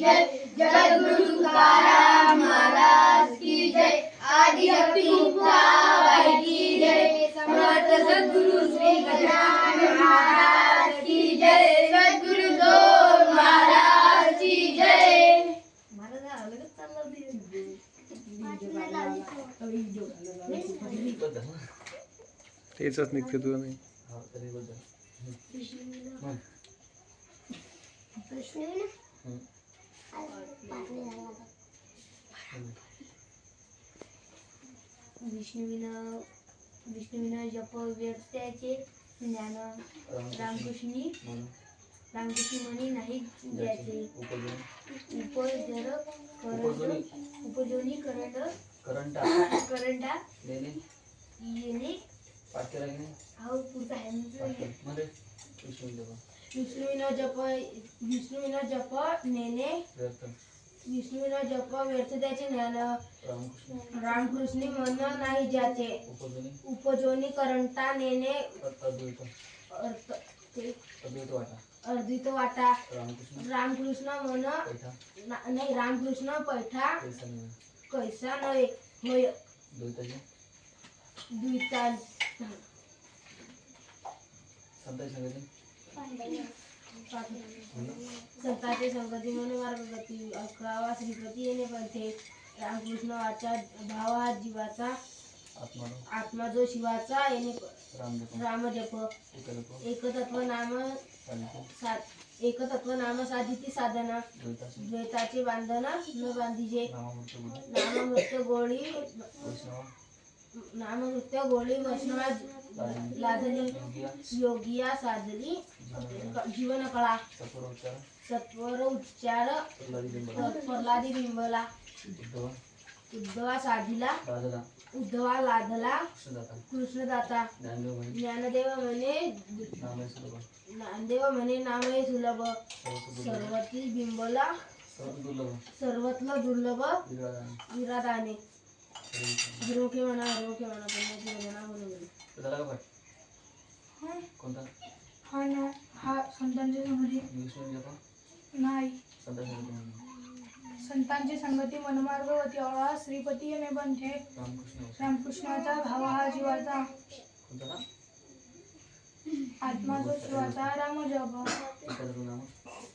जय, जगद्गुरु तुकाराम महाराज की जय, आदिशक्ती मुक्ताबाई की जय, समर्थ सद्गुरु श्री गजानन महाराज की जय, सद्गुरु दोन महाराज की जय। तेचच निघते तुला नाही विष्णुविना जप व्यर्थाचे ज्ञान, रामकृष्णी म्हणी नाही द्यायचे, उपजोनी करंटा येणे विष्णुविना जप नेणे, विष्णुविना जप व्यर्थ त्याचे ज्ञान, रामकृष्णी मन नाही ज्याचे, उपजोनी करंटा नेणे अर्धित वाटा, रामकृष्ण मन नाही, रामकृष्ण पैठा कैसा नव्हे होय, द्विता संतांचे संगती मन मार्गगती, 11वा श्रीपती येणे पंथे, रामकृष्ण वाचा भावा जीवाचा, आत्मा जो शिवाचा येणे रामजप, एकतत्व नाम साधिती साधना, द्वैताचे बांधना न बांधीजे, नाममृत्य गोळी वैष्णवा लादली, योगिया साधली जीवन कळा, सत्वर उच्चार प्रल्हादी बिंबला, उद्धवा लादला कृष्णदाता, ज्ञानदेव म्हणे नामय सुलभ, सर्वती बिंबला सर्वत्र दुर्लभ विरादाने, हिरोके म्हणा पुण्याची वंदना म्हणून हा संतांची संगती नाही, संतांची संगती मनमार्गवती, 11वा श्रीपती येणे पंथे, रामकृष्णाचा भाव हा जीवाचा, आत्मा जो शिवाचा रामजप,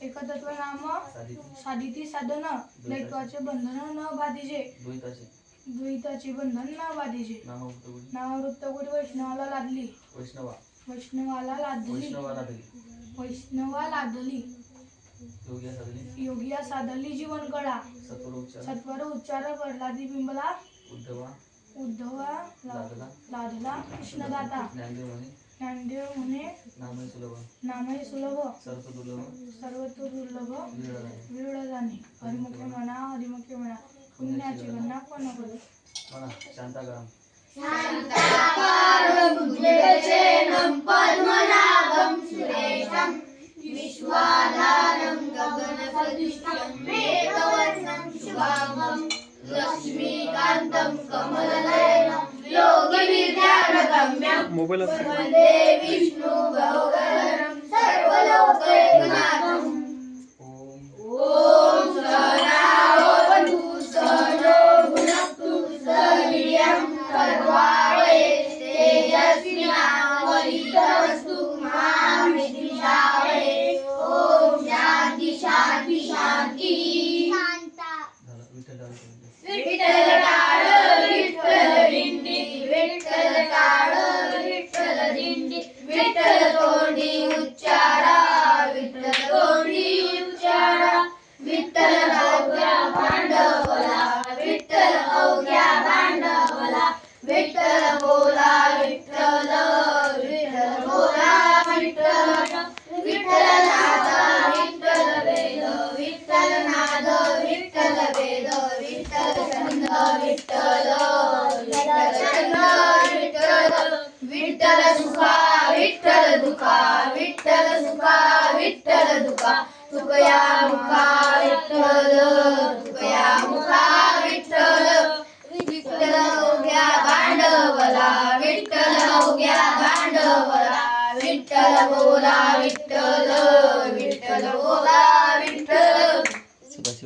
एकतत्व नाम साधिती साधन, द्वैताचे बंधन न बाधीजे, द्वैताचे बंधन न बाधीजे, नामवृत्त गोडी वैष्णवा लादली, योगिया साधली जीवन कळा, सत्वर उच्चार प्रल्हादी बिंबला, उद्धवा लादला कृष्णदाता, ज्ञानदेव म्हणे नामय सुलभ, सर्वतो दुर्लभ विरळाने, हरिमुखे म्हणा पुण्याची गणना कोण करू, शांताकाराम भुजगशयनं पद्मनाभं सुरेशं, विश्वाधारं गगनसदृशं मेघवर्णं शुभांगं, लक्ष्मीकान्तं कमलनयनं योगिविद्यानगम्यं, वन्दे विष्णु भवघनं सर्वलोकैकनाथम्। ॐ सहनावतु सहनो भुनक्तु सह वीर्यं कर्वावहै, तेजस्विनावधीतमस्तु मा विद्विषावहै। ओम शांति शांति शांति। विठ्ठल टाळ विठ्ठल दिंडी, विठ्ठल टाळ विठ्ठल दिंडी, विठ्ठल तोंडी उच्चारा, विठ्ठल तोंडी उच्चारा, विठ्ठल अवघ्या भांडवला, विठ्ठल अवघ्या भांडवला, विठ्ठल बोला विठ्ठल, विठ्ठल बोला विठ्ठल, विठ्ठल नाद विठ्ठल वेद, विठ्ठल नाद विठ्ठल वेद, विठ्ठल छंद विठ्ठल, विठ्ठल छंद विठ्ठल, विठ्ठल सुखा विठ्ठल दुखा, विठ्ठल सुखा विठ्ठल दुखा, तुकया मुखा विठ्ठल, तुकया मुखा विठ्ठल, विठ्ठल अवघ्या भांडवला, विठ्ठल अवघ्या भांडवला, विठ्ठल बोला विठ्ठल, विठ्ठल बोला विठ्ठल।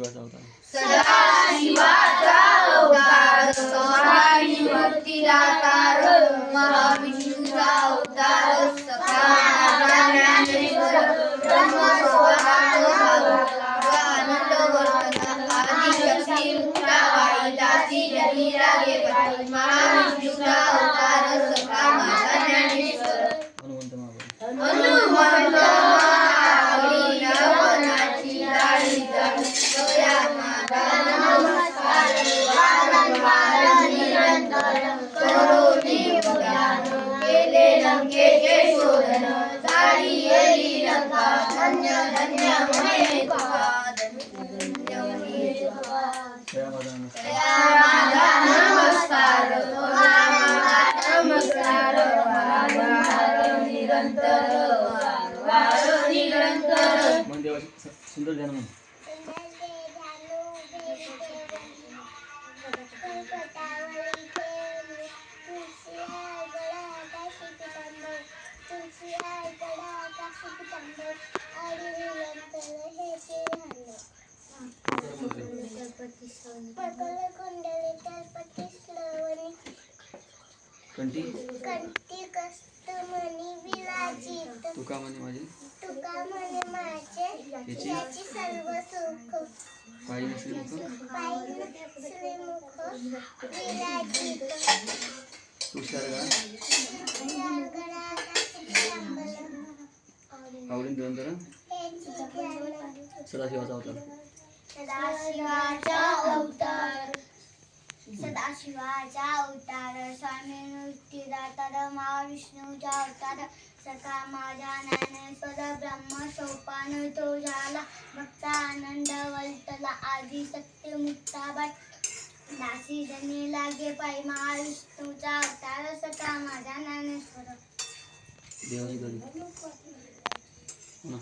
सदाशिवाचा अवतार. सदाशिवाचा अवतार स्वामी भक्तिदातार महाविष्णूचा अवतार सखा ज्ञानेश्वर ब्रह्मस्वराट आनंद वर्तन आदिशक्ती मुक्ताबाई दासी जनी रागे पती महाविष्णूचा अवतार सखा माझा ज्ञानेश्वर हनुमंत महाबळ. हनुमंत महाबळी रावणाची दाढी जाया माझा नमस्कार वारंवार निरंतर करोनी उद्यान केले लंकेचे शोधन झाली एली लंका धन्य धन्य म्हणे तुका धन्य म्हणे तुका जया माझा नमस्कार. या माझा नमस्कार तुला माझा नमस्कार वारंवार निरंतर वारंवार निरंतर. मन देवाची सुंदर ध्यान म्हण. कंठी कंठी कस्तमणी विराजित तुका म्हणे माझे तुका म्हणे माझे याची सर्व सुख पायी श्रीमुख पाहिलं श्रीमुख विराजित तुषारगा आवडीन निरंतर सदाशिवाचा अवतार. सदाशिवाचा अवतार सदाशिवाचा अवतार स्वामी मुक्तिदातार महाविष्णूचा अवतार सखा माझा ज्ञानेश्वर ब्रह्म सोपान तो झाला भक्ता आनंद वलतला आदि सत्य मुक्ताबाई दासी जनी लागे पायी महाविष्णूचा अवतार सखा माझा ज्ञानेश्वर. देवाची गरी हो ना.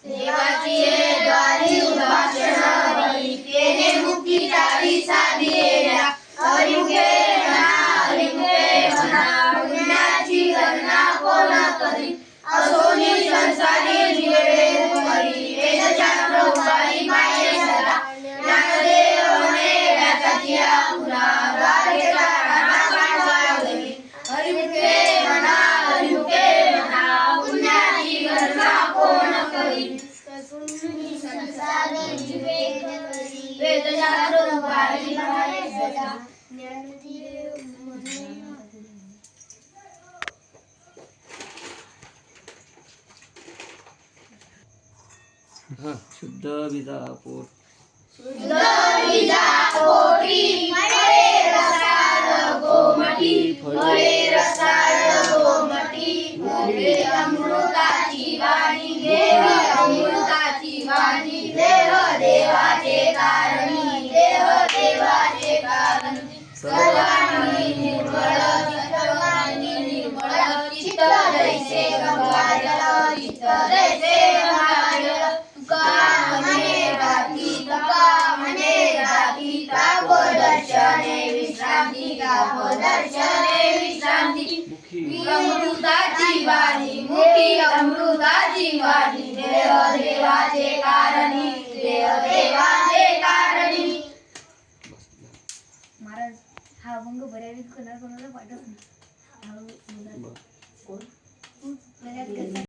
देवाची द्वारी उभाषण हरी तेने मुक्ती दारी साधिएल्या हरिमुखे म्हणा पुण्याची गणना कोण करी असोनी संसारी जीवे करी वेदशास्त्र उभारी माये सदा ज्ञानदेव म्हणे व्यासाची पुरा द्वारेचा राणा काढवा घरी हरिमुखे म्हणा पुण्याची गणना कोण करी संसारी जीवे करी वेदशास्त्र उभारी माये सदा ज्ञानदेव म्हणे हा शुद्ध विजा पोट विजा पोटी फळे रसाळ गोमटी फळे रसाळ गोमटी घे अमृताची वाणी देव अमृताची वाणी देव देवाचे कारणी देव देवाचे कारणी सर्वांनी निर्मळ सर्वांनी निर्मळ चित्त जैसे गंगाजल चित्त जैसे गंगाजल तुका म्हणे राती ताप दर्शने विश्रांती ताप दर्शने विश्रांती मुखी अमृताची वाणी मुखी अमृताची वाणी देव देवाचे कारणी देव देवाचे कारणी. महाराज हा अभंग बऱ्यापैकी कोणाला पाठवत नाही. बरं. कोण